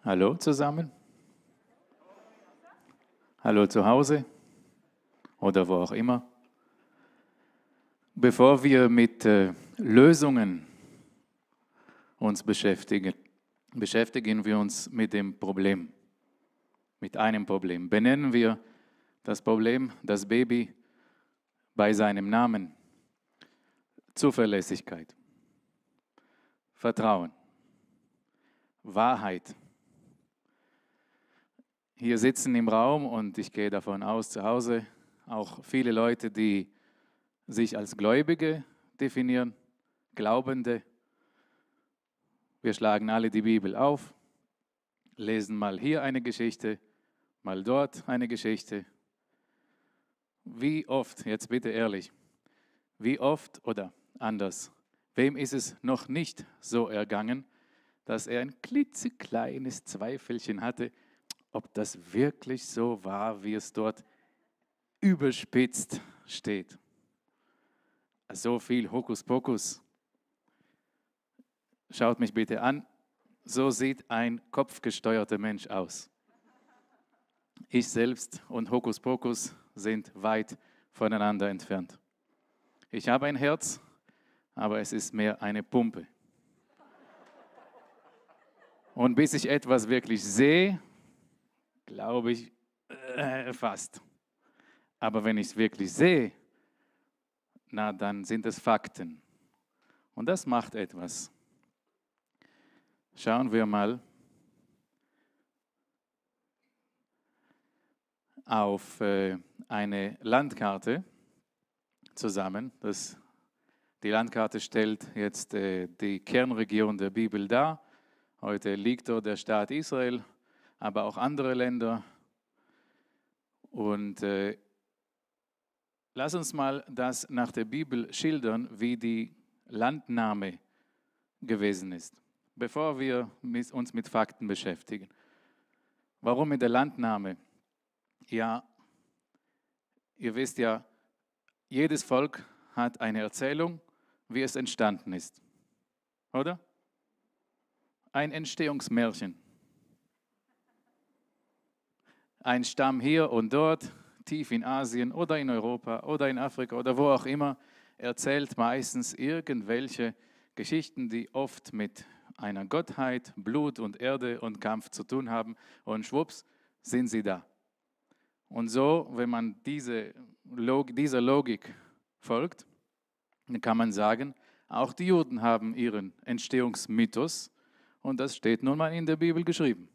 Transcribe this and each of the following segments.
Hallo zusammen. Hallo zu Hause oder wo auch immer. Bevor wir mit Lösungen uns beschäftigen, beschäftigen wir uns mit dem Problem, mit einem Problem. Benennen wir das Problem, das Baby, bei seinem Namen. Zuverlässigkeit, Vertrauen, Wahrheit. Hier sitzen im Raum, und ich gehe davon aus, zu Hause auch viele Leute, die sich als Gläubige definieren, Glaubende. Wir schlagen alle die Bibel auf, lesen mal hier eine Geschichte, mal dort eine Geschichte. Wie oft, jetzt bitte ehrlich, wie oft oder anders, wem ist es noch nicht so ergangen, dass er ein klitzekleines Zweifelchen hatte, ob das wirklich so war, wie es dort überspitzt steht? So viel Hokuspokus. Schaut mich bitte an, so sieht ein kopfgesteuerter Mensch aus. Ich selbst und Hokuspokus sind weit voneinander entfernt. Ich habe ein Herz, aber es ist mehr eine Pumpe. Und bis ich etwas wirklich sehe, glaube ich, fast. Aber wenn ich es wirklich sehe, na dann sind es Fakten. Und das macht etwas. Schauen wir mal auf eine Landkarte zusammen. Die Landkarte stellt jetzt die Kernregion der Bibel dar. Heute liegt dort der Staat Israel, aber auch andere Länder. Und lass uns mal das nach der Bibel schildern, wie die Landnahme gewesen ist, bevor wir uns mit Fakten beschäftigen. Warum mit der Landnahme? Ja, ihr wisst ja, jedes Volk hat eine Erzählung, wie es entstanden ist, oder? Ein Entstehungsmärchen. Ein Stamm hier und dort, tief in Asien oder in Europa oder in Afrika oder wo auch immer, erzählt meistens irgendwelche Geschichten, die oft mit einer Gottheit, Blut und Erde und Kampf zu tun haben, und schwupps sind sie da. Und so, wenn man dieser Logik folgt, dann kann man sagen, auch die Juden haben ihren Entstehungsmythos, und das steht nun mal in der Bibel geschrieben.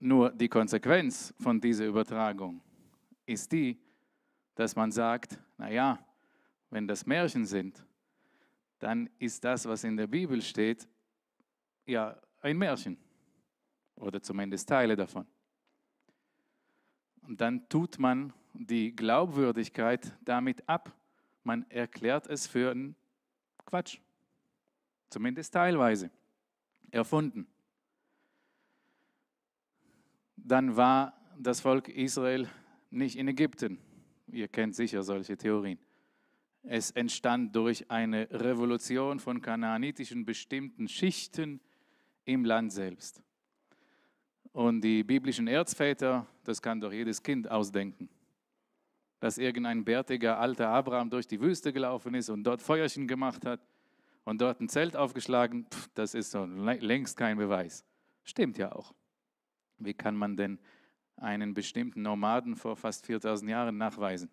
Nur die Konsequenz von dieser Übertragung ist die, dass man sagt, naja, wenn das Märchen sind, dann ist das, was in der Bibel steht, ja ein Märchen oder zumindest Teile davon. Und dann tut man die Glaubwürdigkeit damit ab. Man erklärt es für einen Quatsch, zumindest teilweise, erfunden. Dann war das Volk Israel nicht in Ägypten. Ihr kennt sicher solche Theorien. Es entstand durch eine Revolution von kanaanitischen bestimmten Schichten im Land selbst. Und die biblischen Erzväter, das kann doch jedes Kind ausdenken, dass irgendein bärtiger alter Abraham durch die Wüste gelaufen ist und dort Feuerchen gemacht hat und dort ein Zelt aufgeschlagen, das ist so längst kein Beweis. Stimmt ja auch. Wie kann man denn einen bestimmten Nomaden vor fast 4000 Jahren nachweisen?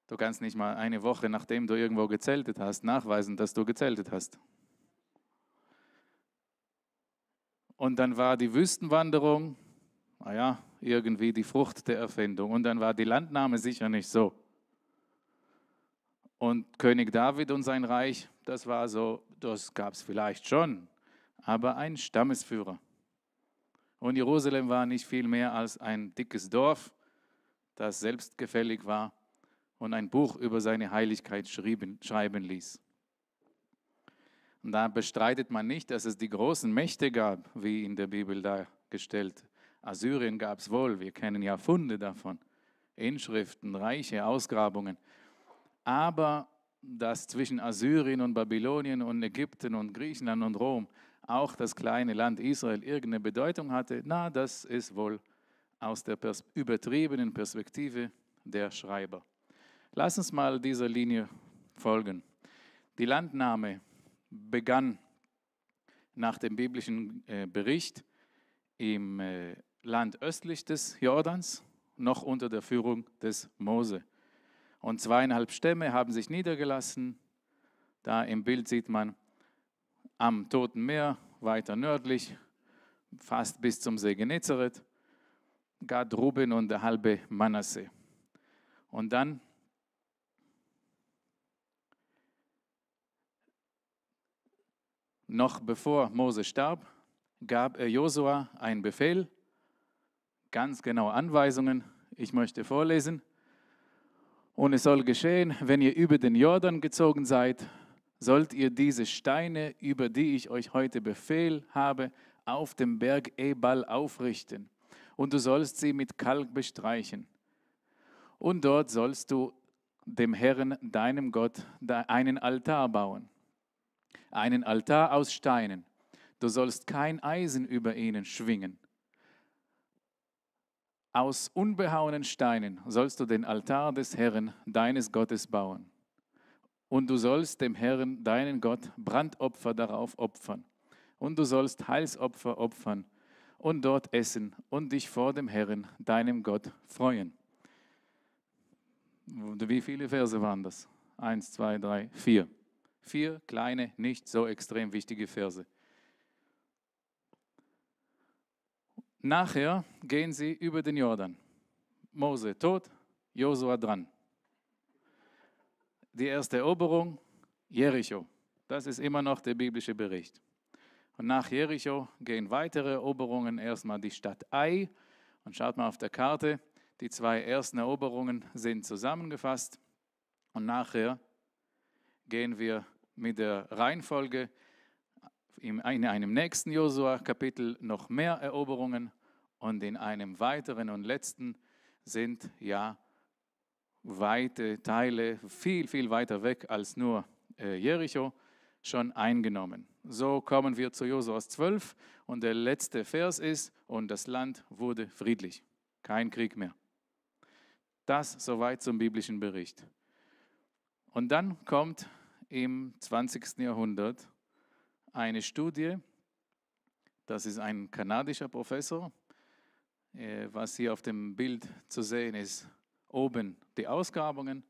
Du kannst nicht mal eine Woche, nachdem du irgendwo gezeltet hast, nachweisen, dass du gezeltet hast. Und dann war die Wüstenwanderung, naja, irgendwie die Frucht der Erfindung. Und dann war die Landnahme sicher nicht so. Und König David und sein Reich, das war so, das gab es vielleicht schon, aber ein Stammesführer. Und Jerusalem war nicht viel mehr als ein dickes Dorf, das selbstgefällig war und ein Buch über seine Heiligkeit schreiben ließ. Und da bestreitet man nicht, dass es die großen Mächte gab, wie in der Bibel dargestellt. Assyrien gab es wohl, wir kennen ja Funde davon, Inschriften, reiche Ausgrabungen. Aber dass zwischen Assyrien und Babylonien und Ägypten und Griechenland und Rom auch das kleine Land Israel irgendeine Bedeutung hatte, na, das ist wohl aus der übertriebenen Perspektive der Schreiber. Lass uns mal dieser Linie folgen. Die Landnahme begann nach dem biblischen Bericht im Land östlich des Jordans, noch unter der Führung des Mose. Und 2,5 Stämme haben sich niedergelassen. Da im Bild sieht man am Toten Meer, weiter nördlich, fast bis zum See Genezareth, Gad, Ruben und der halbe Manasse. Und dann noch bevor Mose starb, gab er Josua einen Befehl, ganz genaue Anweisungen. Ich möchte vorlesen. Und es soll geschehen, wenn ihr über den Jordan gezogen seid, sollt ihr diese Steine, über die ich euch heute Befehl habe, auf dem Berg Ebal aufrichten. Und du sollst sie mit Kalk bestreichen. Und dort sollst du dem Herrn, deinem Gott, einen Altar bauen. Einen Altar aus Steinen. Du sollst kein Eisen über ihnen schwingen. Aus unbehauenen Steinen sollst du den Altar des Herrn, deines Gottes, bauen. Und du sollst dem Herrn, deinen Gott, Brandopfer darauf opfern. Und du sollst Heilsopfer opfern und dort essen und dich vor dem Herrn, deinem Gott, freuen. Wie viele Verse waren das? 1, 2, 3, 4. 4 kleine, nicht so extrem wichtige Verse. Nachher gehen sie über den Jordan. Mose tot, Josua dran. Die erste Eroberung, Jericho. Das ist immer noch der biblische Bericht. Und nach Jericho gehen weitere Eroberungen. Erstmal die Stadt Ai. Und schaut mal auf der Karte, die 2 ersten Eroberungen sind zusammengefasst. Und nachher gehen wir mit der Reihenfolge in einem nächsten Josua-Kapitel noch mehr Eroberungen und in einem weiteren und letzten sind ja weite Teile, viel, viel weiter weg als nur Jericho, schon eingenommen. So kommen wir zu Josua 12 und der letzte Vers ist, und das Land wurde friedlich, kein Krieg mehr. Das soweit zum biblischen Bericht. Und dann kommt im 20. Jahrhundert eine Studie, das ist ein kanadischer Professor, was hier auf dem Bild zu sehen ist, oben die Ausgrabungen,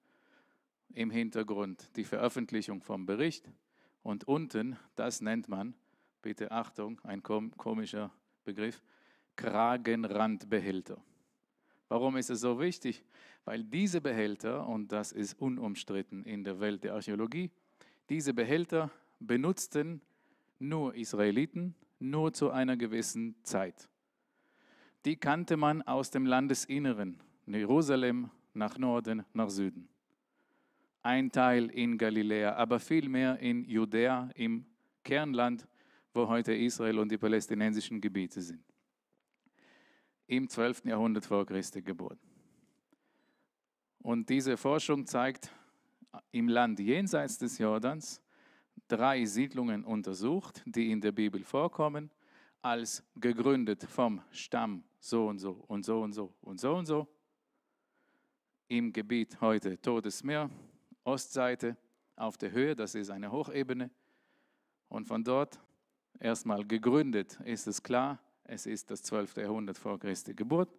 im Hintergrund die Veröffentlichung vom Bericht und unten, das nennt man, bitte Achtung, ein komischer Begriff, Kragenrandbehälter. Warum ist es so wichtig? Weil diese Behälter, und das ist unumstritten in der Welt der Archäologie, diese Behälter benutzten nur Israeliten, nur zu einer gewissen Zeit. Die kannte man aus dem Landesinneren, Jerusalem nach Norden, nach Süden. Ein Teil in Galiläa, aber viel mehr in Judäa, im Kernland, wo heute Israel und die palästinensischen Gebiete sind. Im 12. Jahrhundert vor Christi Geburt. Und diese Forschung zeigt im Land jenseits des Jordans 3 Siedlungen untersucht, die in der Bibel vorkommen, als gegründet vom Stamm so und so und so und so und so und so. Im Gebiet heute Totes Meer, Ostseite auf der Höhe, das ist eine Hochebene. Und von dort erstmal gegründet ist es klar, es ist das 12. Jahrhundert vor Christi Geburt.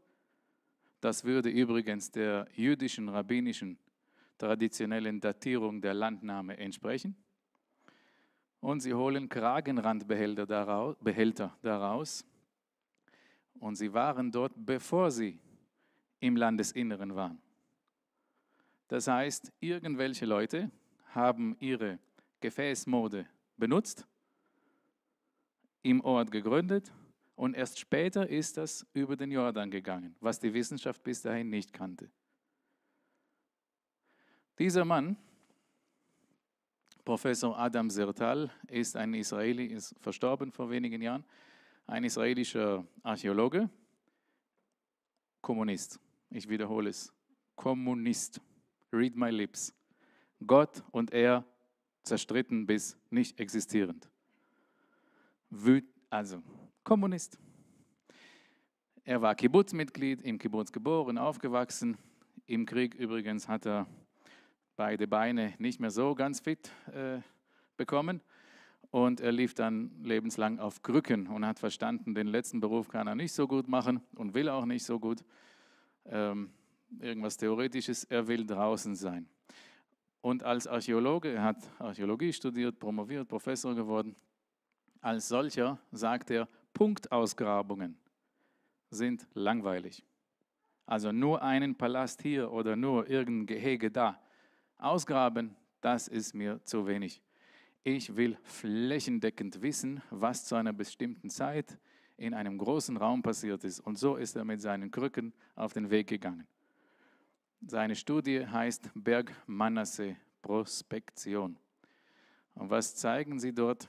Das würde übrigens der jüdischen, rabbinischen, traditionellen Datierung der Landnahme entsprechen. Und sie holen Kragenrandbehälter daraus. Und sie waren dort, bevor sie im Landesinneren waren. Das heißt, irgendwelche Leute haben ihre Gefäßmode benutzt, im Ort gegründet und erst später ist das über den Jordan gegangen, was die Wissenschaft bis dahin nicht kannte. Dieser Mann, Professor Adam Zertal, ist ein Israeli, ist verstorben vor wenigen Jahren, ein israelischer Archäologe, Kommunist. Ich wiederhole es, Kommunist. Read my lips. Gott und er zerstritten bis nicht existierend. also Kommunist. Er war Kibbutz-Mitglied, im Kibbutz geboren, aufgewachsen. Im Krieg übrigens hat er beide Beine nicht mehr so ganz fit bekommen. Und er lief dann lebenslang auf Krücken und hat verstanden, den letzten Beruf kann er nicht so gut machen und will auch nicht so gut. Irgendwas Theoretisches, er will draußen sein. Und als Archäologe, er hat Archäologie studiert, promoviert, Professor geworden. Als solcher sagt er, Punktausgrabungen sind langweilig. Also nur einen Palast hier oder nur irgendein Gehege da ausgraben, das ist mir zu wenig. Ich will flächendeckend wissen, was zu einer bestimmten Zeit in einem großen Raum passiert ist. Und so ist er mit seinen Krücken auf den Weg gegangen. Seine Studie heißt Bergmanasseh-Prospektion. Und was zeigen sie dort?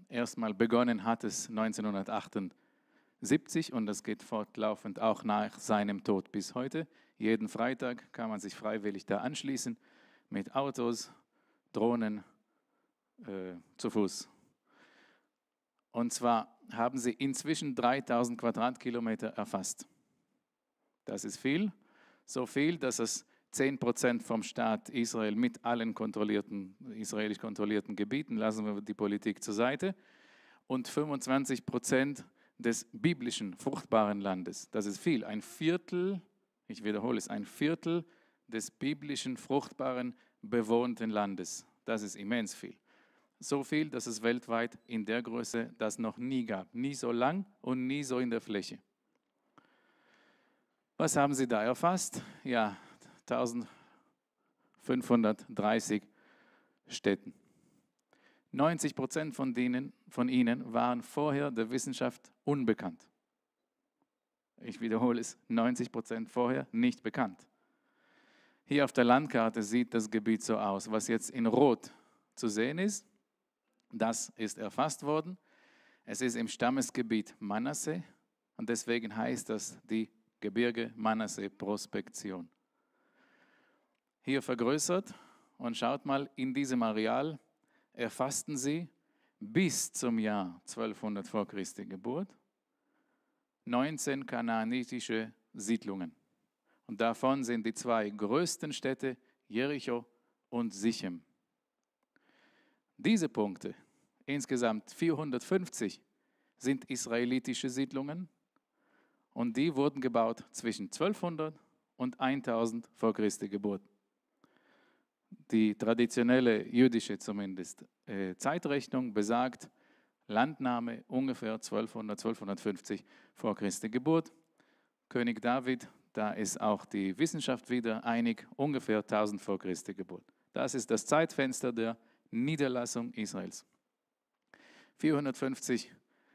Erstmal begonnen hat es 1978 und das geht fortlaufend auch nach seinem Tod bis heute. Jeden Freitag kann man sich freiwillig da anschließen mit Autos, Drohnen, zu Fuß. Und zwar haben sie inzwischen 3000 Quadratkilometer erfasst. Das ist viel, so viel, dass es 10% vom Staat Israel mit allen israelisch kontrollierten Gebieten, lassen wir die Politik zur Seite, und 25% des biblischen fruchtbaren Landes. Das ist viel, ein Viertel, ich wiederhole es, ein Viertel des biblischen fruchtbaren bewohnten Landes. Das ist immens viel. So viel, dass es weltweit in der Größe das noch nie gab. Nie so lang und nie so in der Fläche. Was haben sie da erfasst? Ja, 1530 Städten. 90% von ihnen waren vorher der Wissenschaft unbekannt. Ich wiederhole es, 90% vorher nicht bekannt. Hier auf der Landkarte sieht das Gebiet so aus. Was jetzt in Rot zu sehen ist, das ist erfasst worden. Es ist im Stammesgebiet Manasseh und deswegen heißt das die Gebirge Manasseh-Prospektion. Hier vergrößert und schaut mal, in diesem Areal erfassten sie bis zum Jahr 1200 vor Christi Geburt 19 kanaanitische Siedlungen. Und davon sind die zwei größten Städte Jericho und Sichem. Diese Punkte, insgesamt 450, sind israelitische Siedlungen und die wurden gebaut zwischen 1200 und 1000 vor Christi Geburt. Die traditionelle jüdische zumindest Zeitrechnung besagt, Landnahme ungefähr 1200, 1250 vor Christi Geburt. König David, da ist auch die Wissenschaft wieder einig, ungefähr 1000 vor Christi Geburt. Das ist das Zeitfenster der Niederlassung Israels. 450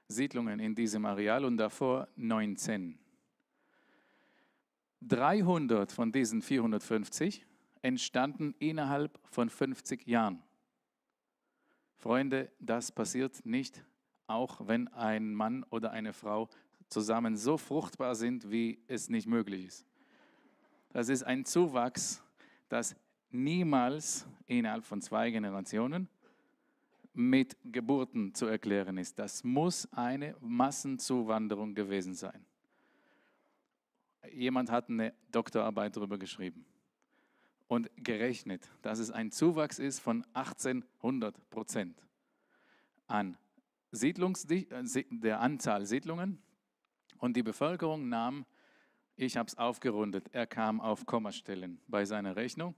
Siedlungen in diesem Areal und davor 19. 300 von diesen 450 entstanden innerhalb von 50 Jahren. Freunde, das passiert nicht, auch wenn ein Mann oder eine Frau zusammen so fruchtbar sind, wie es nicht möglich ist. Das ist ein Zuwachs, das niemals innerhalb von 2 Generationen mit Geburten zu erklären ist. Das muss eine Massenzuwanderung gewesen sein. Jemand hat eine Doktorarbeit darüber geschrieben und gerechnet, dass es ein Zuwachs ist von 1800% an der Anzahl Siedlungen und die Bevölkerung nahm, ich habe es aufgerundet, er kam auf Kommastellen bei seiner Rechnung,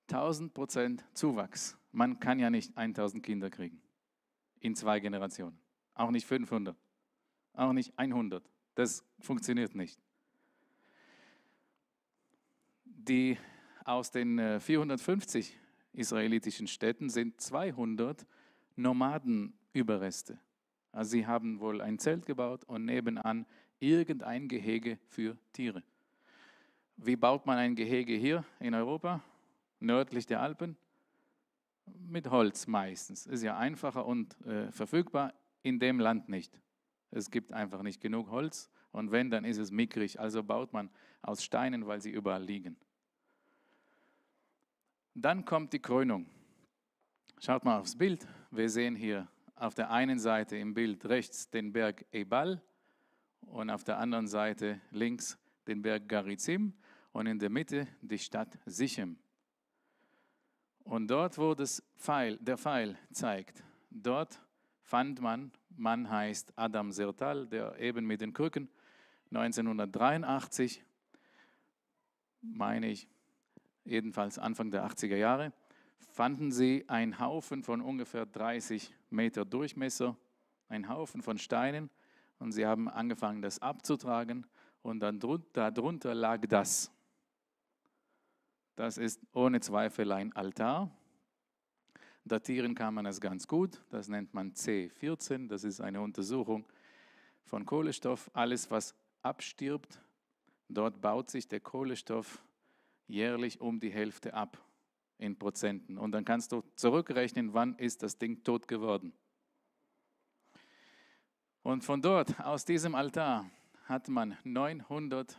1000% Zuwachs. Man kann ja nicht 1000 Kinder kriegen in 2 Generationen. Auch nicht 500, auch nicht 100. Das funktioniert nicht. Aus den 450 israelitischen Städten sind 200 Nomadenüberreste. Also sie haben wohl ein Zelt gebaut und nebenan irgendein Gehege für Tiere. Wie baut man ein Gehege hier in Europa, nördlich der Alpen? Mit Holz meistens. Ist ja einfacher und verfügbar, in dem Land nicht. Es gibt einfach nicht genug Holz und wenn, dann ist es mickrig. Also baut man aus Steinen, weil sie überall liegen. Dann kommt die Krönung. Schaut mal aufs Bild. Wir sehen hier auf der einen Seite im Bild rechts den Berg Ebal und auf der anderen Seite links den Berg Garizim und in der Mitte die Stadt Sichem. Und dort, wo der Pfeil zeigt, dort fand Mann heißt Adam Sertal, der eben mit den Krücken 1983, meine ich, jedenfalls Anfang der 80er Jahre, fanden sie einen Haufen von ungefähr 30 Meter Durchmesser, einen Haufen von Steinen, und sie haben angefangen, das abzutragen, und dann darunter lag das. Das ist ohne Zweifel ein Altar. Datieren kann man es ganz gut, das nennt man C14, das ist eine Untersuchung von Kohlenstoff. Alles, was abstirbt, dort baut sich der Kohlenstoff jährlich um die Hälfte ab in Prozenten. Und dann kannst du zurückrechnen, wann ist das Ding tot geworden. Und von dort, aus diesem Altar, hat man 900,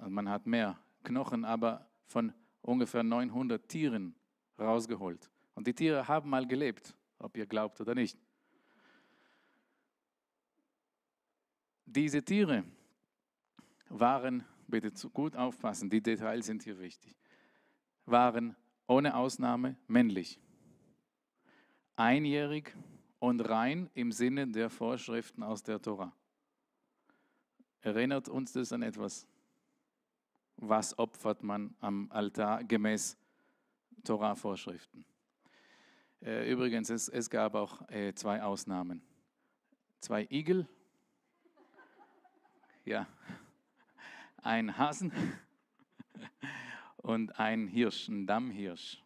man hat mehr Knochen, aber von ungefähr 900 Tieren rausgeholt. Und die Tiere haben mal gelebt, ob ihr glaubt oder nicht. Diese Tiere waren, bitte gut aufpassen, die Details sind hier wichtig, waren ohne Ausnahme männlich, einjährig und rein im Sinne der Vorschriften aus der Tora. Erinnert uns das an etwas? Was opfert man am Altar gemäß Tora-Vorschriften? Übrigens, es gab auch 2 Ausnahmen. 2 Igel, ja, ein Hasen und ein Hirsch, ein Dammhirsch.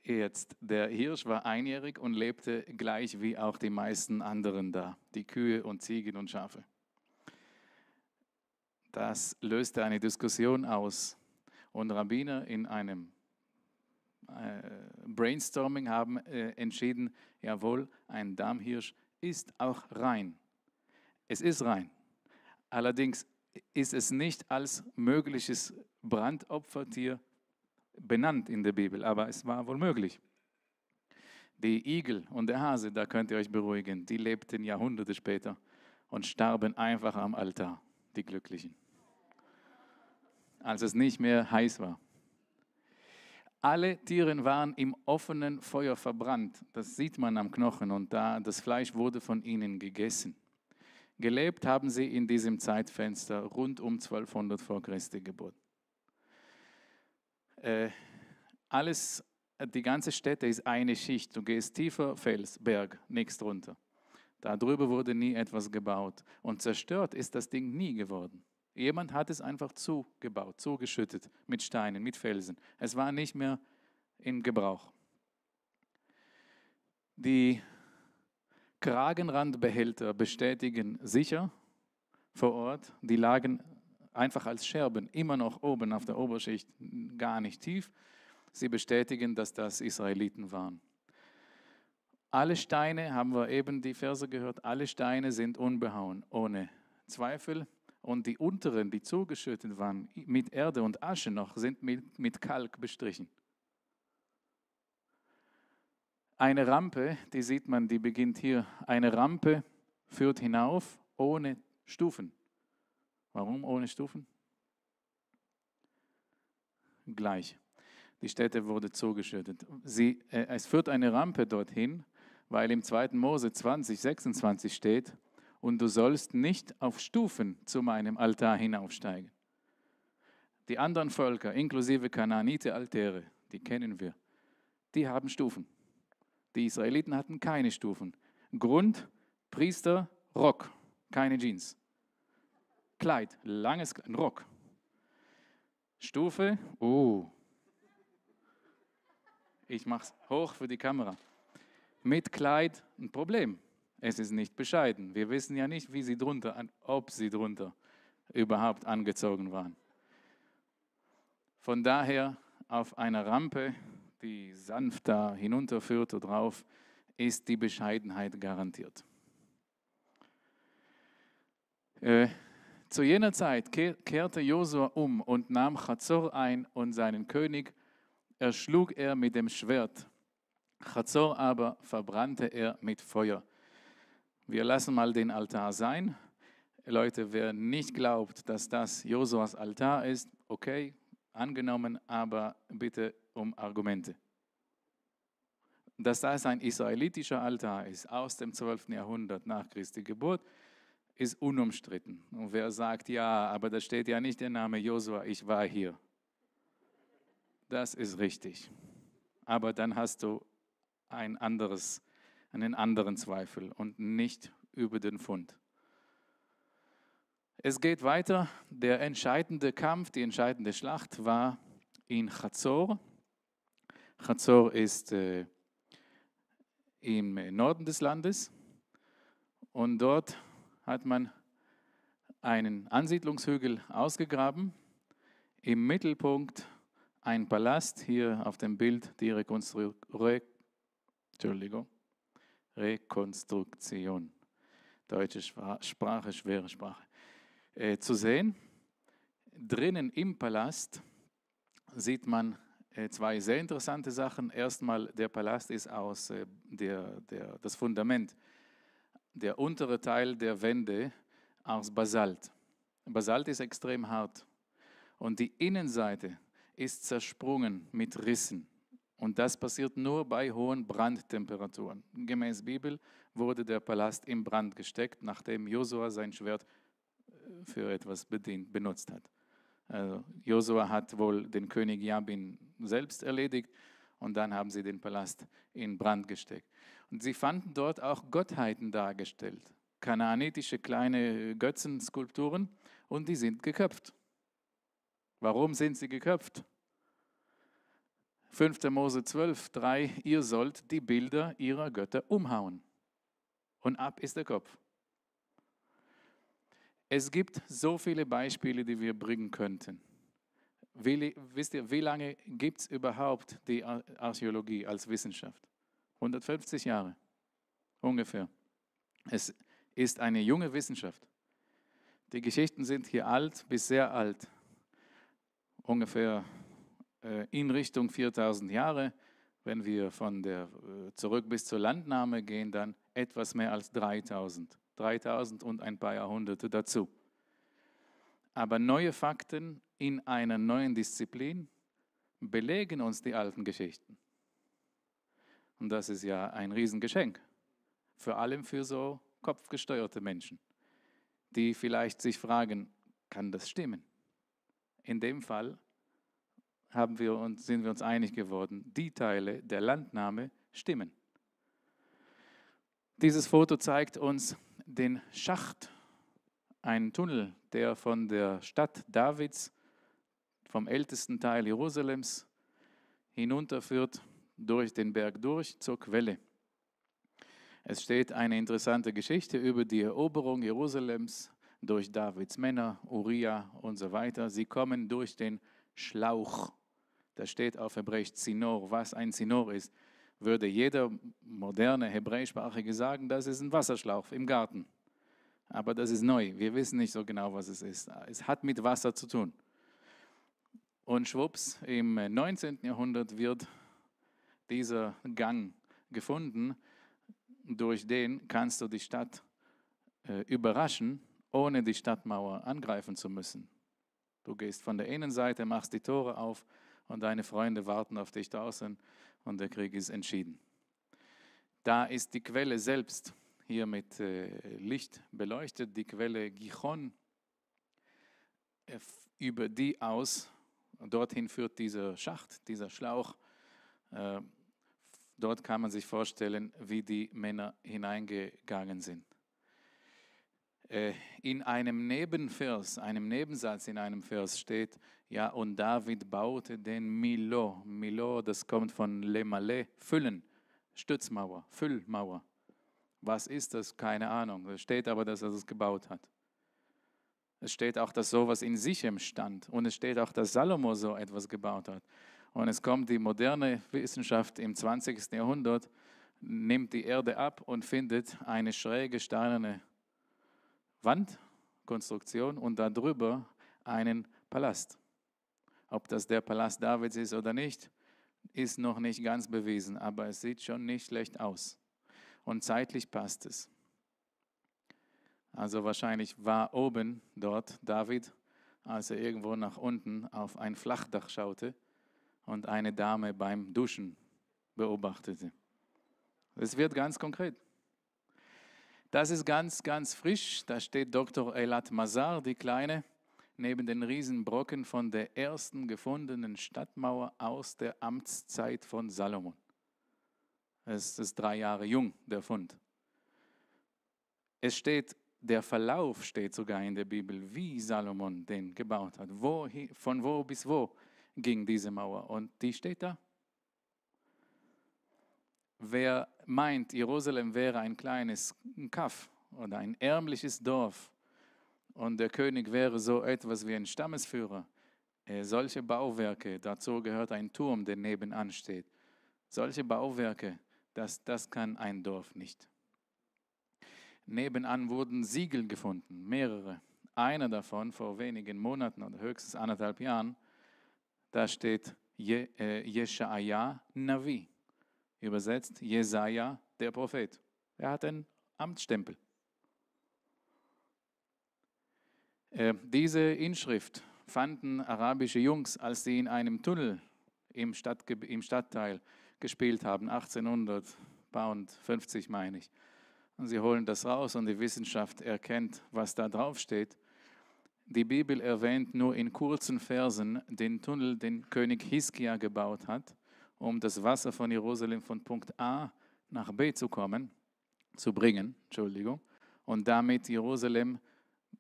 Jetzt, der Hirsch war einjährig und lebte gleich wie auch die meisten anderen da, die Kühe und Ziegen und Schafe. Das löste eine Diskussion aus und Rabbiner in einem Brainstorming haben entschieden, jawohl, ein Dammhirsch ist auch rein. Es ist rein. Allerdings ist es nicht als mögliches Brandopfertier benannt in der Bibel, aber es war wohl möglich. Die Igel und der Hase, da könnt ihr euch beruhigen, die lebten Jahrhunderte später und starben einfach am Altar, die Glücklichen, als es nicht mehr heiß war. Alle Tiere waren im offenen Feuer verbrannt, das sieht man am Knochen, und das Fleisch wurde von ihnen gegessen. Gelebt haben sie in diesem Zeitfenster rund um 1200 vor Christi Geburt. Die ganze Stätte ist eine Schicht. Du gehst tiefer, Fels, Berg, nichts drunter. Darüber wurde nie etwas gebaut. Und zerstört ist das Ding nie geworden. Jemand hat es einfach zugebaut, zugeschüttet mit Steinen, mit Felsen. Es war nicht mehr in Gebrauch. Die Kragenrandbehälter bestätigen sicher vor Ort, die lagen einfach als Scherben immer noch oben auf der Oberschicht, gar nicht tief. Sie bestätigen, dass das Israeliten waren. Alle Steine, haben wir eben die Verse gehört, alle Steine sind unbehauen, ohne Zweifel. Und die unteren, die zugeschüttet waren, mit Erde und Asche noch, sind mit Kalk bestrichen. Eine Rampe, die sieht man, die beginnt hier. Eine Rampe führt hinauf ohne Stufen. Warum ohne Stufen? Gleich. Die Stätte wurde zugeschüttet. Es führt eine Rampe dorthin, weil im 2. Mose 20, 26 steht, und du sollst nicht auf Stufen zu meinem Altar hinaufsteigen. Die anderen Völker, inklusive Kanaanite Altäre, die kennen wir, die haben Stufen. Die Israeliten hatten keine Stufen. Grund, Priester, Rock, keine Jeans. Kleid, langes Kleid, Rock. Stufe, ich mache es hoch für die Kamera. Mit Kleid ein Problem. Es ist nicht bescheiden. Wir wissen ja nicht, ob sie drunter überhaupt angezogen waren. Von daher auf einer Rampe, die sanft da hinunterführt oder drauf, ist die Bescheidenheit garantiert. Zu jener Zeit kehrte Josua um und nahm Chazor ein und seinen König erschlug er mit dem Schwert. Chazor aber verbrannte er mit Feuer. Wir lassen mal den Altar sein. Leute, wer nicht glaubt, dass das Josuas Altar ist, okay, angenommen, aber bitte um Argumente. Dass das ein israelitischer Altar ist, aus dem 12. Jahrhundert nach Christi Geburt, ist unumstritten. Und wer sagt, ja, aber da steht ja nicht der Name Josua, ich war hier. Das ist richtig. Aber dann hast du einen anderen Zweifel und nicht über den Fund. Es geht weiter. Der entscheidende Kampf, die entscheidende Schlacht war in Chazor. Chazor ist im Norden des Landes und dort hat man einen Ansiedlungshügel ausgegraben. Im Mittelpunkt ein Palast, hier auf dem Bild die Rekonstruktion. Deutsche Sprache, schwere Sprache. Zu sehen. Drinnen im Palast sieht man zwei sehr interessante Sachen. Erstmal, der Palast ist aus das Fundament, der untere Teil der Wände aus Basalt. Basalt ist extrem hart und die Innenseite ist zersprungen mit Rissen. Und das passiert nur bei hohen Brandtemperaturen. Gemäß Bibel wurde der Palast in Brand gesteckt, nachdem Josua sein Schwert für etwas benutzt hat. Also Josua hat wohl den König Jabin selbst erledigt und dann haben sie den Palast in Brand gesteckt. Und sie fanden dort auch Gottheiten dargestellt, kanaanitische kleine Götzenskulpturen, und die sind geköpft. Warum sind sie geköpft? 5. Mose 12, 3, ihr sollt die Bilder ihrer Götter umhauen. Und ab ist der Kopf. Es gibt so viele Beispiele, die wir bringen könnten. Wisst ihr, wie lange gibt es überhaupt die Archäologie als Wissenschaft? 150 Jahre ungefähr. Es ist eine junge Wissenschaft. Die Geschichten sind hier alt bis sehr alt. Ungefähr in Richtung 4000 Jahre. Wenn wir zurück bis zur Landnahme gehen, dann etwas mehr als 3000. 3000 und ein paar Jahrhunderte dazu. Aber neue Fakten in einer neuen Disziplin belegen uns die alten Geschichten. Und das ist ja ein Riesengeschenk. Vor allem für so kopfgesteuerte Menschen, die vielleicht sich fragen, kann das stimmen? In dem Fall sind wir uns einig geworden, die Teile der Landnahme stimmen. Dieses Foto zeigt uns den Schacht, einen Tunnel, der von der Stadt Davids, vom ältesten Teil Jerusalems, hinunterführt durch den Berg durch zur Quelle. Es steht eine interessante Geschichte über die Eroberung Jerusalems durch Davids Männer, Uriah und so weiter. Sie kommen durch den Schlauch. Da steht auf Hebräisch Zinor. Was ein Zinor ist, würde jeder moderne Hebräischsprachige sagen, das ist ein Wasserschlauch im Garten. Aber das ist neu. Wir wissen nicht so genau, was es ist. Es hat mit Wasser zu tun. Und schwupps, im 19. Jahrhundert wird dieser Gang gefunden, durch den kannst du die Stadt überraschen, ohne die Stadtmauer angreifen zu müssen. Du gehst von der Innenseite, machst die Tore auf und deine Freunde warten auf dich draußen und der Krieg ist entschieden. Da ist die Quelle selbst hier mit Licht beleuchtet, die Quelle Gihon, über die aus, dorthin führt dieser Schacht, dieser Schlauch. Dort kann man sich vorstellen, wie die Männer hineingegangen sind. In einem Nebensatz in einem Vers steht, ja, und David baute den Milo. Milo, das kommt von Lemale, füllen, Stützmauer, Füllmauer. Was ist das? Keine Ahnung. Es steht aber, dass er es gebaut hat. Es steht auch, dass sowas in Sichem stand. Und es steht auch, dass Salomo so etwas gebaut hat. Und es kommt die moderne Wissenschaft im 20. Jahrhundert, nimmt die Erde ab und findet eine schräge steinerne Wandkonstruktion und darüber einen Palast. Ob das der Palast Davids ist oder nicht, ist noch nicht ganz bewiesen, aber es sieht schon nicht schlecht aus. Und zeitlich passt es. Also wahrscheinlich war oben dort David, als er irgendwo nach unten auf ein Flachdach schaute und eine Dame beim Duschen beobachtete. Es wird ganz konkret. Das ist ganz, ganz frisch. Da steht Dr. Eilat Mazar, die Kleine, neben den Riesenbrocken von der ersten gefundenen Stadtmauer aus der Amtszeit von Salomon. Es ist 3 Jahre jung, der Fund. Es steht, der Verlauf steht sogar in der Bibel, wie Salomon den gebaut hat. Von wo bis wo ging diese Mauer? Und die steht da. Wer meint, Jerusalem wäre ein kleines Kaff oder ein ärmliches Dorf und der König wäre so etwas wie ein Stammesführer, solche Bauwerke, dazu gehört ein Turm, der nebenan steht, solche Bauwerke, das kann ein Dorf nicht. Nebenan wurden Siegel gefunden, mehrere. Einer davon vor wenigen Monaten oder höchstens 1,5 Jahren, da steht Jeschaja Navi. Übersetzt, Jesaja, der Prophet. Er hat einen Amtsstempel. Diese Inschrift fanden arabische Jungs, als sie in einem Tunnel im Stadtteil gespielt haben, 1850 meine ich. Und sie holen das raus und die Wissenschaft erkennt, was da drauf steht. Die Bibel erwähnt nur in kurzen Versen den Tunnel, den König Hiskia gebaut hat, um das Wasser von Jerusalem von Punkt A nach B zu bringen, und damit Jerusalem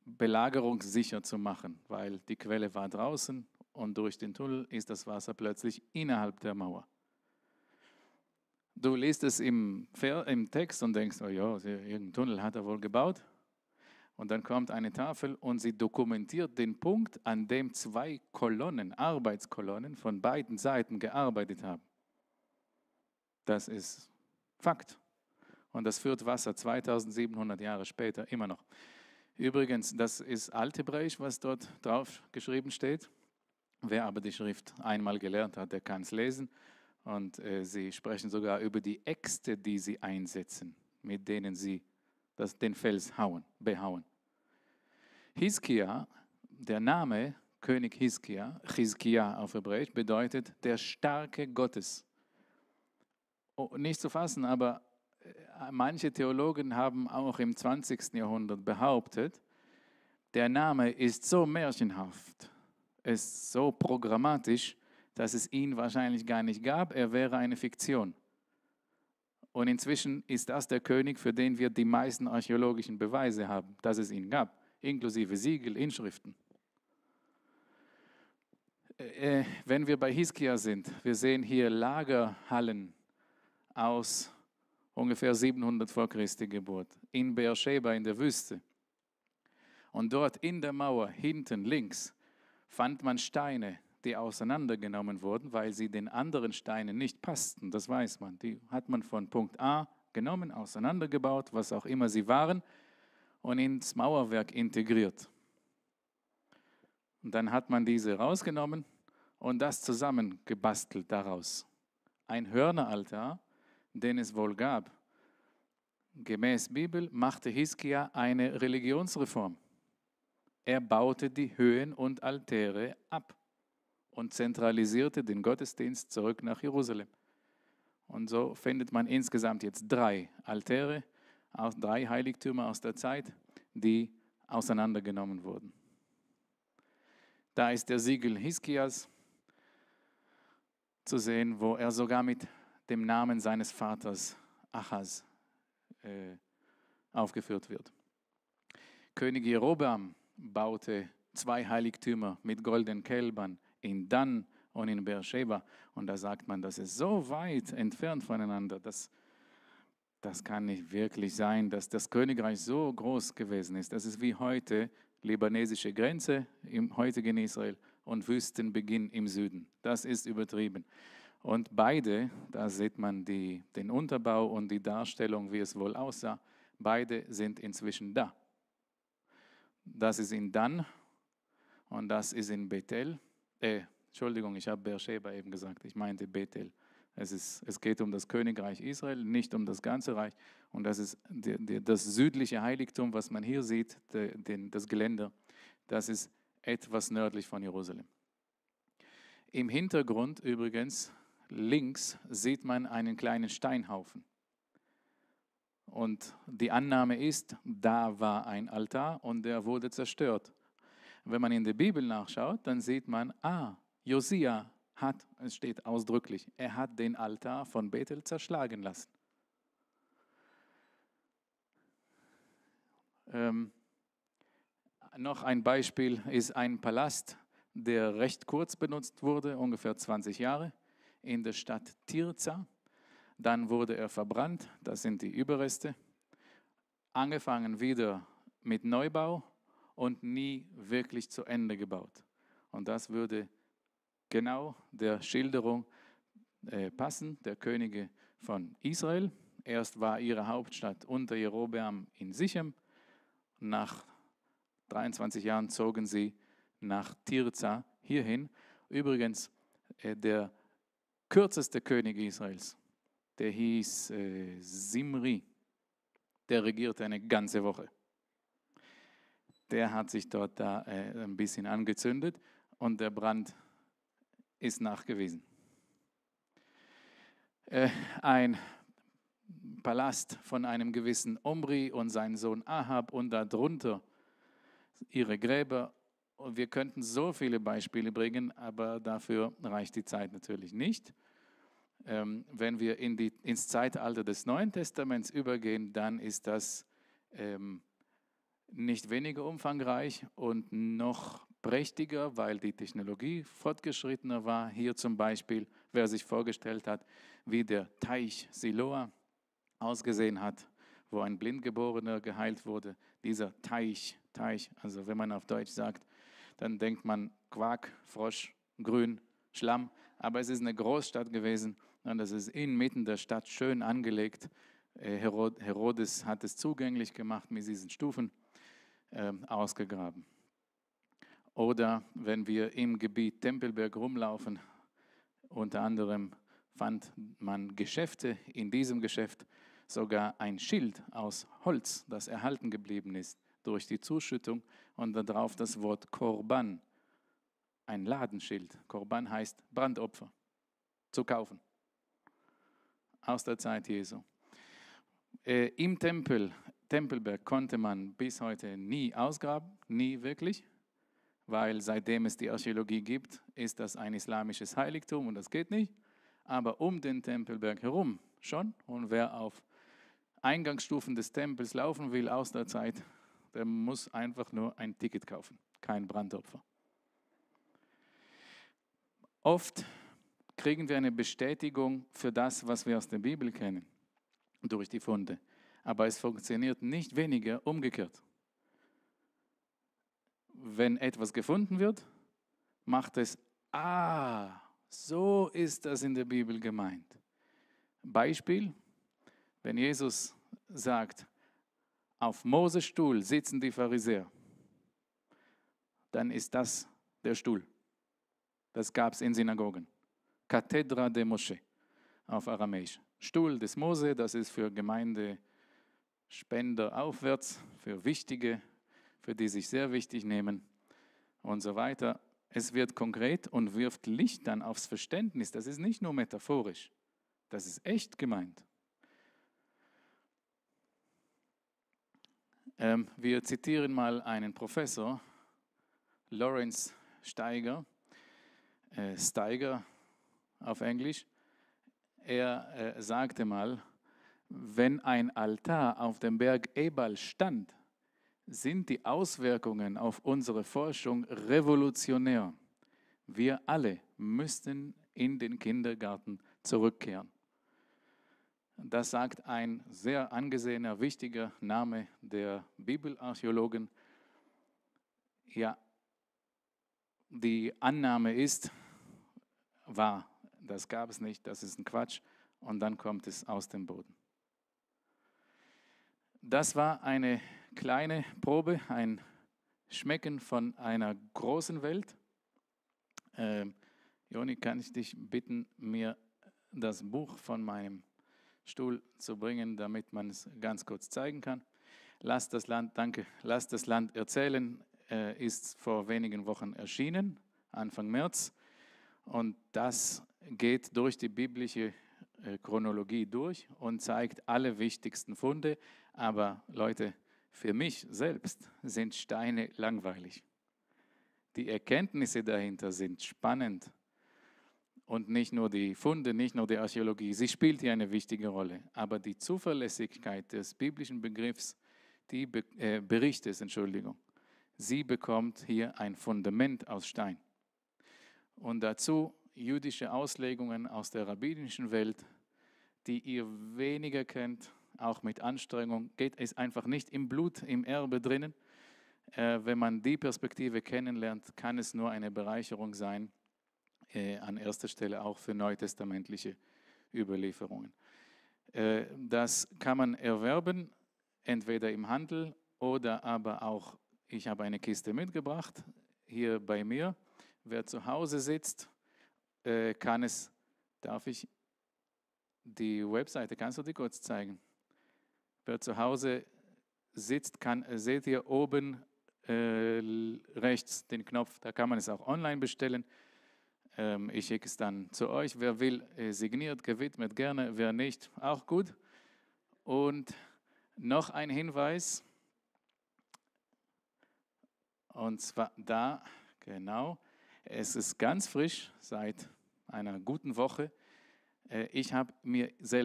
belagerungssicher zu machen, weil die Quelle war draußen und durch den Tunnel ist das Wasser plötzlich innerhalb der Mauer. Du liest es im Text und denkst, oh ja, irgendeinen Tunnel hat er wohl gebaut. Und dann kommt eine Tafel und sie dokumentiert den Punkt, an dem 2 Kolonnen, Arbeitskolonnen von beiden Seiten gearbeitet haben. Das ist Fakt. Und das führt Wasser 2700 Jahre später immer noch. Übrigens, das ist Althebräisch, was dort drauf geschrieben steht. Wer aber die Schrift einmal gelernt hat, der kann es lesen. Und sie sprechen sogar über die Äxte, die sie einsetzen, mit denen sie den Fels behauen. Hiskia, der Name König Hiskia auf Hebräisch, bedeutet der Starke Gottes. Nicht zu fassen, aber manche Theologen haben auch im 20. Jahrhundert behauptet, der Name ist so märchenhaft, ist so programmatisch, dass es ihn wahrscheinlich gar nicht gab, er wäre eine Fiktion. Und inzwischen ist das der König, für den wir die meisten archäologischen Beweise haben, dass es ihn gab, inklusive Siegel, Inschriften. Wenn wir bei Hiskia sind, wir sehen hier Lagerhallen aus ungefähr 700 vor Christi Geburt, in Beersheba in der Wüste. Und dort in der Mauer, hinten links, fand man Steine, die auseinandergenommen wurden, weil sie den anderen Steinen nicht passten, das weiß man. Die hat man von Punkt A genommen, auseinandergebaut, was auch immer sie waren, und ins Mauerwerk integriert. Und dann hat man diese rausgenommen und das zusammengebastelt daraus. Ein Hörneraltar, den es wohl gab. Gemäß Bibel machte Hiskia eine Religionsreform. Er baute die Höhen und Altäre ab und zentralisierte den Gottesdienst zurück nach Jerusalem. Und so findet man insgesamt jetzt 3 Altäre, 3 Heiligtümer aus der Zeit, die auseinandergenommen wurden. Da ist der Siegel Hiskias zu sehen, wo er sogar mit dem Namen seines Vaters Achaz aufgeführt wird. König Jerobeam baute 2 Heiligtümer mit goldenen Kälbern in Dan und in Beersheba. Und da sagt man, das ist so weit entfernt voneinander, das kann nicht wirklich sein, dass das Königreich so groß gewesen ist. Das ist wie heute libanesische Grenze im heutigen Israel und Wüstenbeginn im Süden. Das ist übertrieben. Und beide, da sieht man den Unterbau und die Darstellung, wie es wohl aussah, beide sind inzwischen da. Das ist in Dan und das ist in Bethel, Entschuldigung, ich habe Beersheba eben gesagt, ich meinte Bethel. Es geht um das Königreich Israel, nicht um das ganze Reich. Und das ist das südliche Heiligtum, was man hier sieht, das Geländer, das ist etwas nördlich von Jerusalem. Im Hintergrund übrigens, links, sieht man einen kleinen Steinhaufen. Und die Annahme ist, da war ein Altar und der wurde zerstört. Wenn man in der Bibel nachschaut, dann sieht man, Josia hat, es steht ausdrücklich, er hat den Altar von Bethel zerschlagen lassen. Noch ein Beispiel ist ein Palast, der recht kurz benutzt wurde, ungefähr 20 Jahre, in der Stadt Tirza. Dann wurde er verbrannt, das sind die Überreste. Angefangen wieder mit Neubau und nie wirklich zu Ende gebaut. Und das würde genau der Schilderung passen, der Könige von Israel. Erst war ihre Hauptstadt unter Jerobeam in Sichem. Nach 23 Jahren zogen sie nach Tirza hierhin. Übrigens, der kürzeste König Israels, der hieß Simri, der regierte eine ganze Woche. Der hat sich dort ein bisschen angezündet und der Brand ist nachgewiesen. Ein Palast von einem gewissen Omri und sein Sohn Ahab und darunter ihre Gräber. Und wir könnten so viele Beispiele bringen, aber dafür reicht die Zeit natürlich nicht. Wenn wir ins Zeitalter des Neuen Testaments übergehen, dann ist das nicht weniger umfangreich und noch prächtiger, weil die Technologie fortgeschrittener war. Hier zum Beispiel, wer sich vorgestellt hat, wie der Teich Siloa ausgesehen hat, wo ein Blindgeborener geheilt wurde. Dieser Teich, also wenn man auf Deutsch sagt, dann denkt man Quark, Frosch, Grün, Schlamm. Aber es ist eine Großstadt gewesen und das ist inmitten der Stadt schön angelegt. Herodes hat es zugänglich gemacht mit diesen Stufen ausgegraben. Oder wenn wir im Gebiet Tempelberg rumlaufen, unter anderem fand man Geschäfte, in diesem Geschäft sogar ein Schild aus Holz, das erhalten geblieben ist durch die Zuschüttung und darauf das Wort Korban, ein Ladenschild. Korban heißt Brandopfer, zu kaufen, aus der Zeit Jesu. Im Tempelberg konnte man bis heute nie ausgraben, nie wirklich, weil seitdem es die Archäologie gibt, ist das ein islamisches Heiligtum und das geht nicht. Aber um den Tempelberg herum schon. Und wer auf Eingangsstufen des Tempels laufen will aus der Zeit, der muss einfach nur ein Ticket kaufen, kein Brandopfer. Oft kriegen wir eine Bestätigung für das, was wir aus der Bibel kennen, durch die Funde. Aber es funktioniert nicht weniger umgekehrt. Wenn etwas gefunden wird, macht es, so ist das in der Bibel gemeint. Beispiel, wenn Jesus sagt, auf Moses Stuhl sitzen die Pharisäer, dann ist das der Stuhl. Das gab es in Synagogen. Kathedra de Moshe auf Aramäisch. Stuhl des Mose, das ist für Gemeindespender aufwärts, für Wichtige, für die sich sehr wichtig nehmen und so weiter. Es wird konkret und wirft Licht dann aufs Verständnis. Das ist nicht nur metaphorisch, das ist echt gemeint. Wir zitieren mal einen Professor, Lawrence Steiger, Steiger auf Englisch. Er sagte mal, wenn ein Altar auf dem Berg Ebal stand, sind die Auswirkungen auf unsere Forschung revolutionär. Wir alle müssten in den Kindergarten zurückkehren. Das sagt ein sehr angesehener, wichtiger Name der Bibelarchäologen. Ja, die Annahme ist, wahr, das gab es nicht, das ist ein Quatsch und dann kommt es aus dem Boden. Das war eine kleine Probe, ein Schmecken von einer großen Welt. Joni, kann ich dich bitten, mir das Buch von meinem Stuhl zu bringen, damit man es ganz kurz zeigen kann? Lass das Land, danke, Lass das Land erzählen, ist vor wenigen Wochen erschienen, Anfang März. Und das geht durch die biblische Chronologie durch und zeigt alle wichtigsten Funde. Aber Leute, für mich selbst sind Steine langweilig. Die Erkenntnisse dahinter sind spannend. Und nicht nur die Funde, nicht nur die Archäologie, sie spielt hier eine wichtige Rolle. Aber die Zuverlässigkeit des biblischen Begriffs, Berichtes, sie bekommt hier ein Fundament aus Stein. Und dazu jüdische Auslegungen aus der rabbinischen Welt, die ihr weniger kennt, auch mit Anstrengung, geht es einfach nicht im Blut, im Erbe drinnen. Wenn man die Perspektive kennenlernt, kann es nur eine Bereicherung sein, an erster Stelle auch für neutestamentliche Überlieferungen. Das kann man erwerben, entweder im Handel oder aber auch, ich habe eine Kiste mitgebracht, hier bei mir. Wer zu Hause sitzt, kann es, darf ich die Webseite, kannst du die kurz zeigen? Wer zu Hause sitzt, seht ihr oben rechts den Knopf, da kann man es auch online bestellen. Ich schicke es dann zu euch. Wer will, signiert, gewidmet, gerne. Wer nicht, auch gut. Und noch ein Hinweis. Und zwar da, genau. Es ist ganz frisch, seit einer guten Woche. Ich habe mir das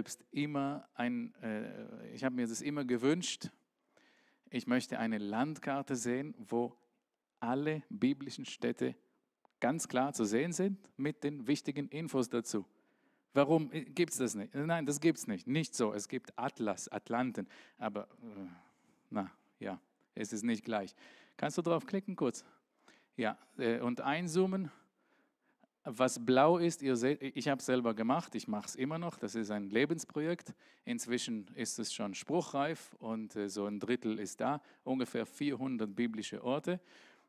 immer gewünscht. Ich möchte eine Landkarte sehen, wo alle biblischen Städte ganz klar zu sehen sind mit den wichtigen Infos dazu. Warum gibt es das nicht? Nein, das gibt es nicht. Nicht so. Es gibt Atlas, Atlanten, aber es ist nicht gleich. Kannst du drauf klicken kurz? Ja, und einzoomen. Was blau ist, ihr seht, ich habe es selber gemacht, ich mache es immer noch, das ist ein Lebensprojekt. Inzwischen ist es schon spruchreif und so ein Drittel ist da, ungefähr 400 biblische Orte.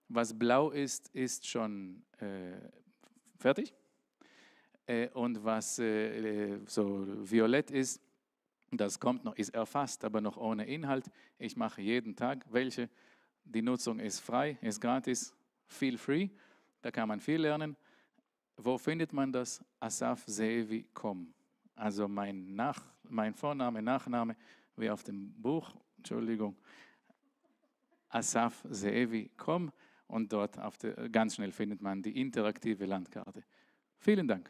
Was blau ist, ist schon fertig. Und was so violett ist, das kommt noch, ist erfasst, aber noch ohne Inhalt. Ich mache jeden Tag welche. Die Nutzung ist frei, ist gratis, feel free. Da kann man viel lernen. Wo findet man das? asafzeevi.com. Also mein Vorname, Nachname, wie auf dem Buch, asafzeevi.com. Und dort ganz schnell findet man die interaktive Landkarte. Vielen Dank.